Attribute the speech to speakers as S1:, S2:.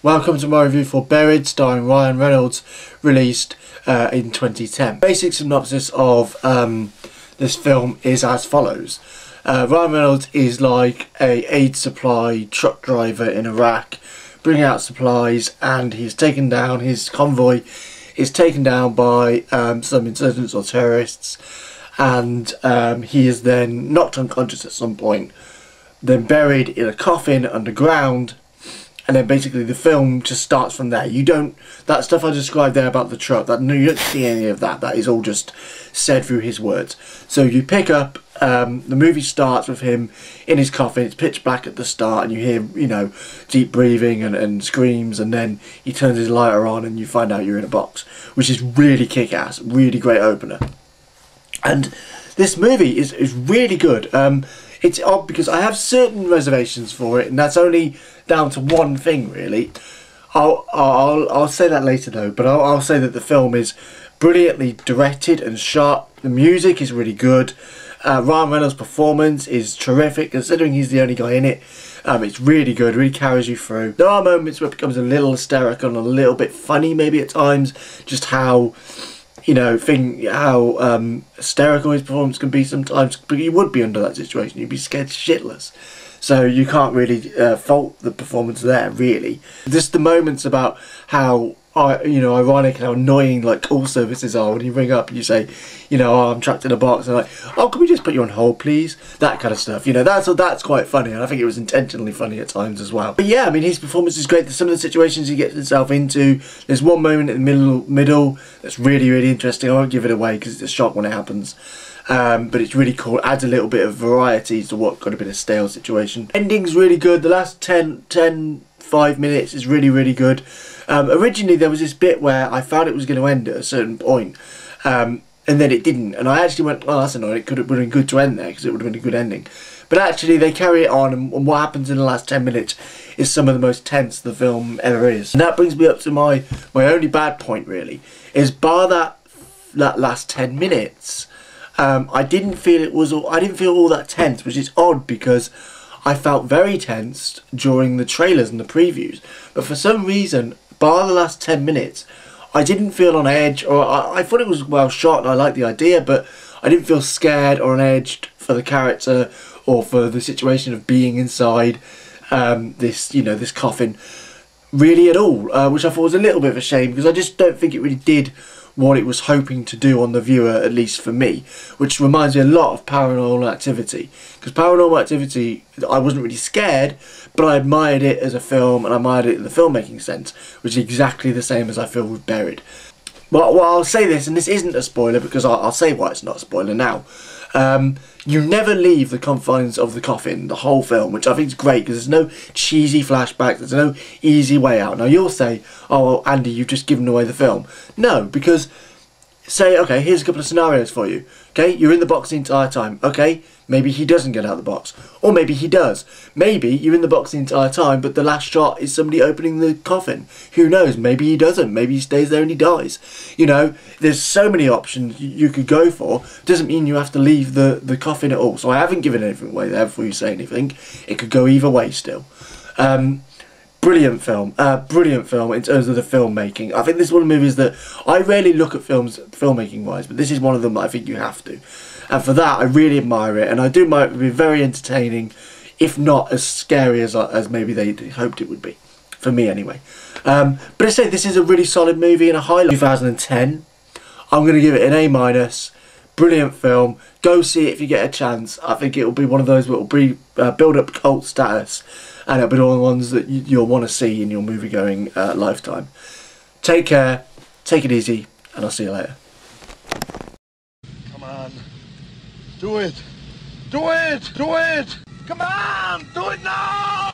S1: Welcome to my review for Buried, starring Ryan Reynolds, released in 2010. Basic synopsis of this film is as follows. Ryan Reynolds is like a aid supply truck driver in Iraq, bringing out supplies, and he's taken down, his convoy is taken down by some insurgents or terrorists, and he is then knocked unconscious at some point, then buried in a coffin underground. And then basically the film just starts from there. That stuff I described there about the truck, you don't see any of that. That is all just said through his words. So you pick up, the movie starts with him in his coffin. It's pitch black at the start, and you hear, deep breathing and screams, and then he turns his lighter on and you find out you're in a box, which is really kick-ass, really great opener. And this movie is really good. It's odd because I have certain reservations for it, and that's only down to one thing really. I'll say that later though, but I'll say that the film is brilliantly directed and shot. The music is really good. Ryan Reynolds' performance is terrific, considering he's the only guy in it. It's really good, really carries you through. There are moments where it becomes a little hysterical and a little bit funny maybe at times, just how hysterical his performance can be sometimes, but you would be under that situation, you'd be scared shitless. So you can't really fault the performance there, really. Just the moments about how, ironic and how annoying like call services are when you ring up and you say, oh, I'm trapped in a box, and like, oh, can we just put you on hold, please? That kind of stuff. That's quite funny, and I think it was intentionally funny at times as well. But yeah, I mean, his performance is great. There's some of the situations he gets himself into. There's one moment in the middle that's really, really interesting. I won't give it away because it's a shock when it happens. But it's really cool. Adds a little bit of variety to what could have been a stale situation. Ending's really good. The last 5 minutes is really, really good. Originally there was this bit where I found it was going to end at a certain point, and then it didn't, and I actually went, oh, that's annoying, it would have been good to end there because it would have been a good ending. But actually they carry it on, and what happens in the last 10 minutes is some of the most tense the film ever is. And that brings me up to my only bad point really, is bar that last 10 minutes, I didn't feel all that tense, which is odd because I felt very tensed during the trailers and the previews, but for some reason, bar the last 10 minutes, I didn't feel on edge, or I thought it was well shot and I liked the idea, but I didn't feel scared or on edge for the character or for the situation of being inside this coffin really at all, which I thought was a little bit of a shame because I just don't think it really did what it was hoping to do on the viewer, at least for me, which reminds me a lot of Paranormal Activity, because Paranormal Activity, I wasn't really scared, but I admired it as a film and I admired it in the filmmaking sense, which is exactly the same as I feel with Buried. Well, I'll say this, and this isn't a spoiler because I'll say why it's not a spoiler now. You never leave the confines of the coffin the whole film, which I think is great because there's no cheesy flashbacks, there's no easy way out. Now you'll say, oh well, Andy, you've just given away the film. No, because say, okay, here's a couple of scenarios for you. Okay, you're in the box the entire time. Okay, maybe he doesn't get out of the box, or maybe he does. Maybe you're in the box the entire time, but the last shot is somebody opening the coffin. Who knows? Maybe he doesn't. Maybe he stays there and he dies. There's so many options you could go for. Doesn't mean you have to leave the coffin at all. So I haven't given anything away there before you say anything. It could go either way still. Brilliant film in terms of the filmmaking. I think this is one of the movies that I rarely look at films filmmaking wise, but this is one of them that I think you have to. And for that I really admire it, and I do admire it to be very entertaining, if not as scary as maybe they hoped it would be. For me anyway. But I say this is a really solid movie and a highlight. 2010. I'm going to give it an A-. Brilliant film. Go see it if you get a chance. I think it will be one of those that will build up cult status, and it'll be one of the ones that you'll want to see in your movie-going lifetime. Take care, take it easy, and I'll see you later.
S2: Come on. Do it! Do it! Do it! Come on! Do it now!